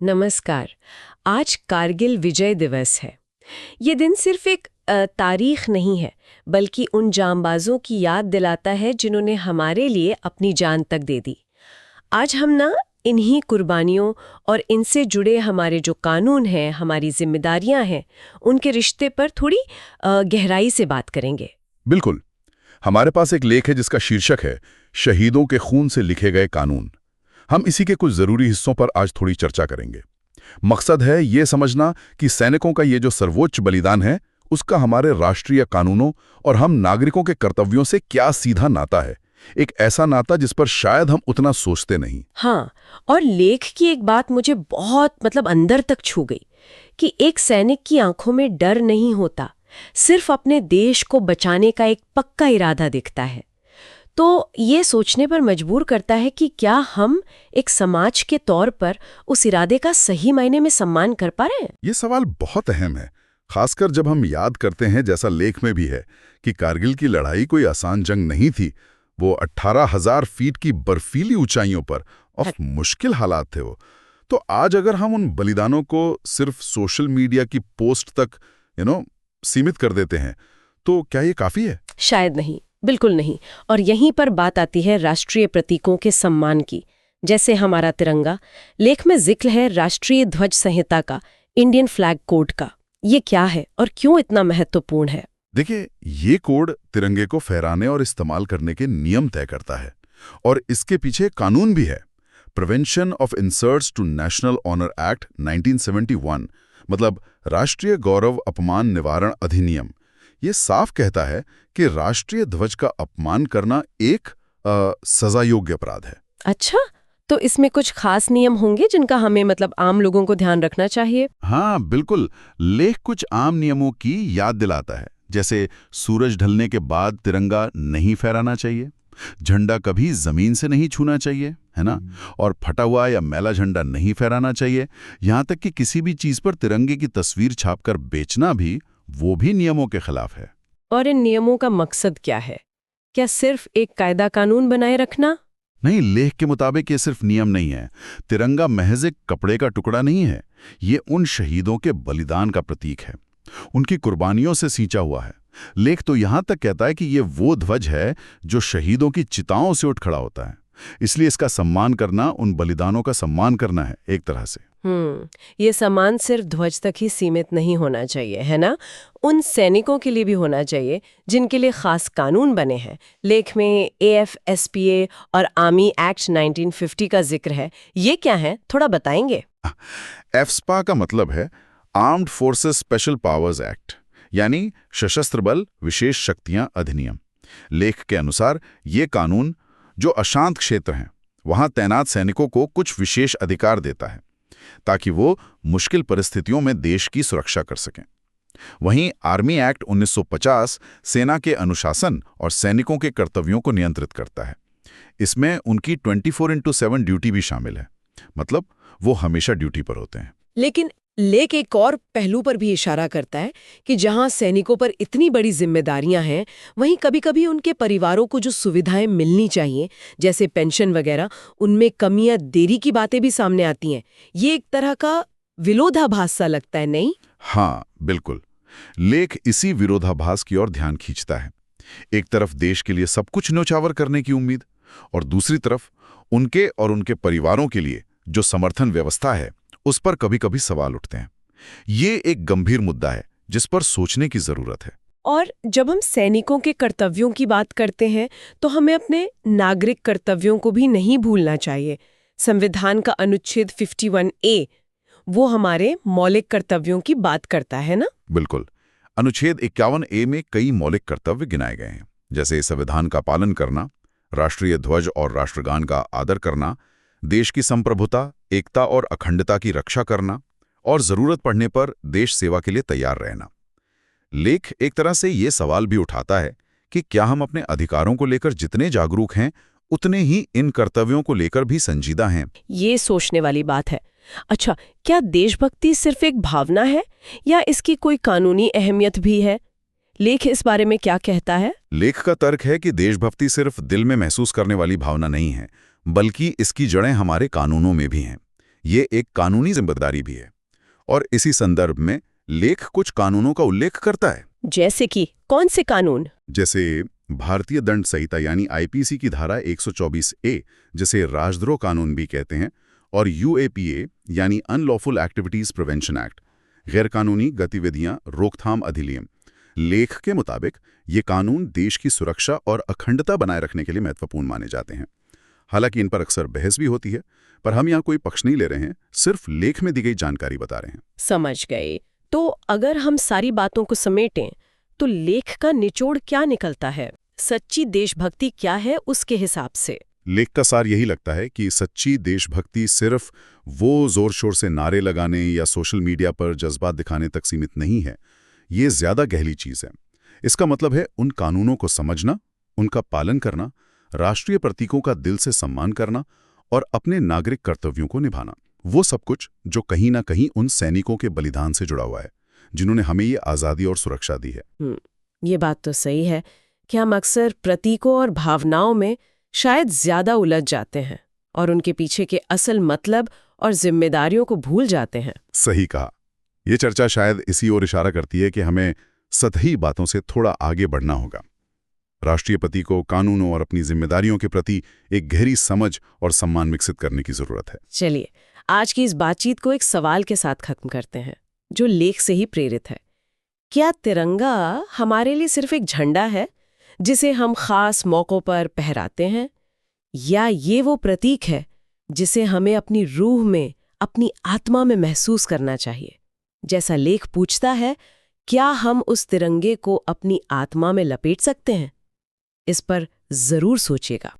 नमस्कार। आज कारगिल विजय दिवस है। ये दिन सिर्फ एक तारीख नहीं है, बल्कि उन जांबाजों की याद दिलाता है जिन्होंने हमारे लिए अपनी जान तक दे दी। आज हम ना इन्हीं कुर्बानियों और इनसे जुड़े हमारे जो कानून हैं, हमारी जिम्मेदारियां हैं, उनके रिश्ते पर थोड़ी गहराई से बात करेंगे। बिल्कुल। हमारे पास एक लेख है जिसका शीर्षक है शहीदों के खून से लिखे गए कानून। हम इसी के कुछ जरूरी हिस्सों पर आज थोड़ी चर्चा करेंगे। मकसद है ये समझना कि सैनिकों का ये जो सर्वोच्च बलिदान है, उसका हमारे राष्ट्रीय कानूनों और हम नागरिकों के कर्तव्यों से क्या सीधा नाता है। एक ऐसा नाता जिस पर शायद हम उतना सोचते नहीं। हाँ, और लेख की एक बात मुझे बहुत अंदर तक छू गई कि एक सैनिक की आंखों में डर नहीं होता, सिर्फ अपने देश को बचाने का एक पक्का इरादा दिखता है। तो ये सोचने पर मजबूर करता है कि क्या हम एक समाज के तौर पर उस इरादे का सही मायने में सम्मान कर पा रहे हैं? ये सवाल बहुत अहम है, खासकर जब हम याद करते हैं, जैसा लेख में भी है, कि कारगिल की लड़ाई कोई आसान जंग नहीं थी। वो 18,000 फीट की बर्फीली ऊंचाइयों पर और मुश्किल हालात थे वो। तो आज अगर हम उन बलिदानों को सिर्फ सोशल मीडिया की पोस्ट तक सीमित कर देते हैं, तो क्या ये काफी है? शायद नहीं, बिल्कुल नहीं। और यहीं पर बात आती है राष्ट्रीय प्रतीकों के सम्मान की, जैसे हमारा तिरंगा। लेख में जिक्र है राष्ट्रीय ध्वज संहिता का, इंडियन फ्लैग कोड का। ये क्या है और क्यों इतना महत्वपूर्ण है? देखिए, ये कोड तिरंगे को फहराने और इस्तेमाल करने के नियम तय करता है, और इसके पीछे कानून भी है। Prevention of Insults to National Honour Act 1971, मतलब राष्ट्रीय गौरव अपमान निवारण अधिनियम। ये साफ कहता है कि राष्ट्रीय ध्वज का अपमान करना एक सजा योग्य अपराध है। अच्छा, तो इसमें कुछ खास नियम होंगे जिनका हमें आम लोगों को ध्यान रखना चाहिए? हाँ बिल्कुल। लेख कुछ आम नियमों की याद दिलाता है, जैसे सूरज ढलने के बाद तिरंगा नहीं फहराना चाहिए, झंडा कभी जमीन से नहीं छूना चाहिए, है ना, और फटा हुआ या मैला झंडा नहीं फहराना चाहिए। यहाँ तक कि किसी भी चीज पर तिरंगे की तस्वीर छापकर बेचना भी, वो भी नियमों के खिलाफ है। और इन नियमों का मकसद क्या है? क्या सिर्फ एक कायदा कानून बनाए रखना? नहीं, लेख के मुताबिक ये सिर्फ नियम नहीं है। तिरंगा महज एक कपड़े का टुकड़ा नहीं है। ये उन शहीदों के बलिदान का प्रतीक है, उनकी कुर्बानियों से सींचा हुआ है। लेख तो यहां तक कहता है कि ये वो ध्वज है जो शहीदों की चिताओं से उठ खड़ा होता है। इसलिए इसका सम्मान करना उन बलिदानों का सम्मान करना है, एक तरह से। ये सम्मान सिर्फ ध्वज तक ही सीमित नहीं होना चाहिए, है ना? उन सैनिकों के लिए भी होना चाहिए जिनके लिए खास कानून बने हैं। लेख में AFSPA और आर्मी एक्ट 1950 का जिक्र है। ये क्या है, थोड़ा बताएंगे? एफस्पा का मतलब है armed forces special powers act, यानी सशस्त्र बल विशेष शक्तियां अधिनियम। लेख के अनुसार ये कानून जो अशांत क्षेत्र हैं, वहां तैनात सैनिकों को कुछ विशेष अधिकार देता है, ताकि वो मुश्किल परिस्थितियों में देश की सुरक्षा कर सकें। वहीं आर्मी एक्ट 1950 सेना के अनुशासन और सैनिकों के कर्तव्यों को नियंत्रित करता है। इसमें उनकी 24/7 ड्यूटी भी शामिल है, मतलब वो हमेशा ड्यूटी पर होते हैं। लेकिन लेख एक और पहलू पर भी इशारा करता है कि जहां सैनिकों पर इतनी बड़ी जिम्मेदारियां हैं, वहीं कभी-कभी उनके परिवारों को जो सुविधाएं मिलनी चाहिए, जैसे पेंशन वगैरह, उनमें कमी या देरी की बातें भी सामने आती हैं। ये एक तरह का विरोधाभास सा लगता है, नहीं? हाँ बिल्कुल। लेख इसी विरोधाभास की ओर ध्यान खींचता है। एक तरफ देश के लिए सब कुछ न्योछावर करने की उम्मीद, और दूसरी तरफ उनके और उनके परिवारों के लिए जो समर्थन व्यवस्था है, उस पर कभी कभी सवाल उठते हैं। ये एक गंभीर मुद्दा है जिस पर सोचने की जरूरत है। और जब हम सैनिकों के कर्तव्यों की बात करते हैं, तो हमें अपने नागरिक कर्तव्यों को भी नहीं भूलना चाहिए। संविधान का अनुच्छेद 51A, वो हमारे मौलिक कर्तव्यों की बात करता है ना? बिल्कुल। अनुच्छेद 51A में कई मौलिक कर्तव्य गिनाए गए हैं, जैसे संविधान का पालन करना, राष्ट्रीय ध्वज और राष्ट्रगान का आदर करना, देश की संप्रभुता, एकता और अखंडता की रक्षा करना, और जरूरत पड़ने पर देश सेवा के लिए तैयार रहना। लेख एक तरह से ये सवाल भी उठाता है कि क्या हम अपने अधिकारों को लेकर जितने जागरूक हैं, उतने ही इन कर्तव्यों को लेकर भी संजीदा हैं। ये सोचने वाली बात है। अच्छा, क्या देशभक्ति सिर्फ एक भावना है या इसकी कोई कानूनी अहमियत भी है? लेख इस बारे में क्या कहता है? लेख का तर्क है कि देशभक्ति सिर्फ दिल में महसूस करने वाली भावना नहीं है, बल्कि इसकी जड़ें हमारे कानूनों में भी हैं। ये एक कानूनी जिम्मेदारी भी है। और इसी संदर्भ में लेख कुछ कानूनों का उल्लेख करता है। जैसे कि कौन से कानून? जैसे भारतीय दंड संहिता यानी आईपीसी की धारा 124A, जिसे राजद्रोह कानून भी कहते हैं, और यूएपीए यानी अनलॉफुल एक्टिविटीज प्रिवेंशन एक्ट, गैरकानूनी गतिविधियां रोकथाम अधिनियम। लेख के मुताबिक ये कानून देश की सुरक्षा और अखंडता बनाए रखने के लिए महत्वपूर्ण माने जाते हैं। हालांकि इन पर अक्सर बहस भी होती है, पर हम यहाँ कोई पक्ष नहीं ले रहे हैं, सिर्फ लेख में दी गई जानकारी बता रहे हैं। समझ गए। तो अगर हम सारी बातों को समेटें तो लेख का निचोड़ क्या निकलता है? सच्ची देशभक्ति क्या है उसके हिसाब से? लेख का सार यही लगता है कि सच्ची देशभक्ति सिर्फ वो जोर शोर से नारे लगाने या सोशल मीडिया पर जज्बात दिखाने तक सीमित नहीं है। ये ज्यादा गहरी चीज है। इसका मतलब है उन कानूनों को समझना, उनका पालन करना, राष्ट्रीय प्रतीकों का दिल से सम्मान करना और अपने नागरिक कर्तव्यों को निभाना। वो सब कुछ जो कहीं ना कहीं उन सैनिकों के बलिदान से जुड़ा हुआ है, जिन्होंने हमें ये आज़ादी और सुरक्षा दी है। ये बात तो सही है कि हम अक्सर प्रतीकों और भावनाओं में शायद ज्यादा उलझ जाते हैं और उनके पीछे के असल मतलब और जिम्मेदारियों को भूल जाते हैं। सही कहा। ये चर्चा शायद इसी ओर इशारा करती है कि हमें सतही बातों से थोड़ा आगे बढ़ना होगा। राष्ट्रीय प्रतीकों, कानूनों और अपनी जिम्मेदारियों के प्रति एक गहरी समझ और सम्मान विकसित करने की जरूरत है। चलिए, आज की इस बातचीत को एक सवाल के साथ खत्म करते हैं, जो लेख से ही प्रेरित है। क्या तिरंगा हमारे लिए सिर्फ एक झंडा है जिसे हम खास मौक़ों पर फहराते हैं, या ये वो प्रतीक है जिसे हमें अपनी रूह में, अपनी आत्मा में महसूस करना चाहिए? जैसा लेख पूछता है, क्या हम उस तिरंगे को अपनी आत्मा में लपेट सकते हैं? इस पर जरूर सोचिएगा।